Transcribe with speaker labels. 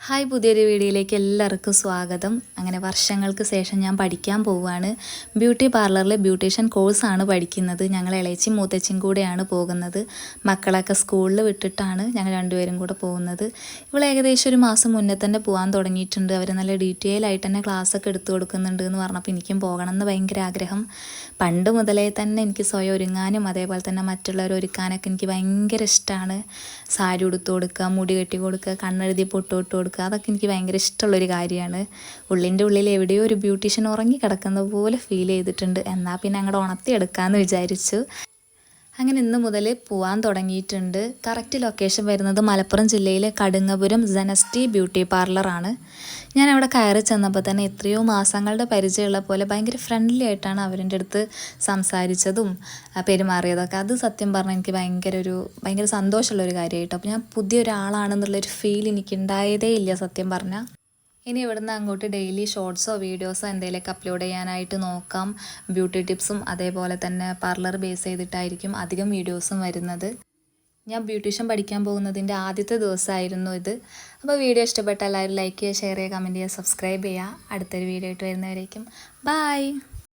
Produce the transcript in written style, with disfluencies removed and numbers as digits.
Speaker 1: Hi, പുതിയൊരു വീഡിയോയിലേക്ക് എല്ലാവർക്കും സ്വാഗതം. അങ്ങനെ വർഷങ്ങൾക്ക് ശേഷം ഞാൻ പഠിക്കാൻ പോവുകയാണ്. ബ്യൂട്ടി പാർലറിൽ ബ്യൂട്ടീഷ്യൻ കോഴ്സാണ് പഠിക്കുന്നത്. ഞങ്ങൾ ഇളയച്ചി മൂത്തച്ചിയും കൂടെയാണ് പോകുന്നത്. മക്കളൊക്കെ സ്കൂളിൽ വിട്ടിട്ടാണ് ഞങ്ങൾ രണ്ടുപേരും കൂടെ പോകുന്നത്. ഇവിടെ ഏകദേശം ഒരു മാസം മുന്നേ തന്നെ പോകാൻ തുടങ്ങിയിട്ടുണ്ട്. അവർ നല്ല ഡീറ്റെയിൽ ആയിട്ട് തന്നെ ക്ലാസ്സൊക്കെ എടുത്തു കൊടുക്കുന്നുണ്ട് എന്ന് പറഞ്ഞപ്പോൾ എനിക്കും പോകണം എന്ന് ഭയങ്കര ആഗ്രഹം. പണ്ട് മുതലേ തന്നെ എനിക്ക് സ്വയം ഒരുങ്ങാനും അതേപോലെ തന്നെ മറ്റുള്ളവർ ഒരുക്കാനൊക്കെ എനിക്ക് ഭയങ്കര ഇഷ്ടമാണ്. സാരി ഉടുത്തു കൊടുക്കുക, മുടി കെട്ടി കൊടുക്കുക, കണ്ണെഴുതി പൊട്ടു കൊടുക്കുക, അതൊക്കെ എനിക്ക് ഭയങ്കര ഇഷ്ടമുള്ളൊരു കാര്യമാണ്. ഉള്ളിൻ്റെ ഉള്ളിൽ എവിടെയോ ഒരു ബ്യൂട്ടീഷ്യൻ ഉറങ്ങി കിടക്കുന്ന പോലെ ഫീൽ ചെയ്തിട്ടുണ്ട്. എന്നാൽ പിന്നെ അങ്ങോട്ട് ഉണർത്തിയെടുക്കാമെന്ന് വിചാരിച്ചു. അങ്ങനെ ഇന്ന് മുതൽ പോകാൻ തുടങ്ങിയിട്ടുണ്ട്. കറക്റ്റ് ലൊക്കേഷൻ വരുന്നത് മലപ്പുറം ജില്ലയിലെ കടുങ്ങപുരം സെനസ്റ്റി ബ്യൂട്ടി പാർലറാണ്. ഞാൻ അവിടെ കയറി ചെന്നപ്പോൾ തന്നെ എത്രയോ മാസങ്ങളുടെ പരിചയമുള്ള പോലെ ഭയങ്കര ഫ്രണ്ട്ലി ആയിട്ടാണ് അവരുടെ അടുത്ത് സംസാരിച്ചതും പെരുമാറിയതൊക്കെ. അത് സത്യം പറഞ്ഞാൽ എനിക്ക് ഭയങ്കര സന്തോഷമുള്ളൊരു കാര്യമായിട്ടോ. അപ്പോൾ ഞാൻ പുതിയൊരാളാണെന്നുള്ളൊരു ഫീൽ എനിക്ക് ഉണ്ടായതേ ഇല്ല സത്യം പറഞ്ഞാൽ. ഇനി ഇവിടുന്ന് അങ്ങോട്ട് ഡെയിലി ഷോർട്സോ വീഡിയോസോ എന്തെങ്കിലുമൊക്കെ അപ്ലോഡ് ചെയ്യാനായിട്ട് നോക്കാം. ബ്യൂട്ടി ടിപ്സും അതേപോലെ തന്നെ പാർലർ ബേസ് ചെയ്തിട്ടായിരിക്കും അധികം വീഡിയോസും വരുന്നത്. ഞാൻ ബ്യൂട്ടീഷ്യൻ പഠിക്കാൻ പോകുന്നതിൻ്റെ ആദ്യത്തെ ദിവസമായിരുന്നു ഇത്. അപ്പോൾ വീഡിയോ ഇഷ്ടപ്പെട്ട എല്ലാവരും ലൈക്ക് ചെയ്യുക, ഷെയർ ചെയ്യുക, കമൻറ്റ് ചെയ്യുക, സബ്സ്ക്രൈബ് ചെയ്യുക. അടുത്തൊരു വീഡിയോ ആയിട്ട് വരുന്നവരേക്കും ബൈ.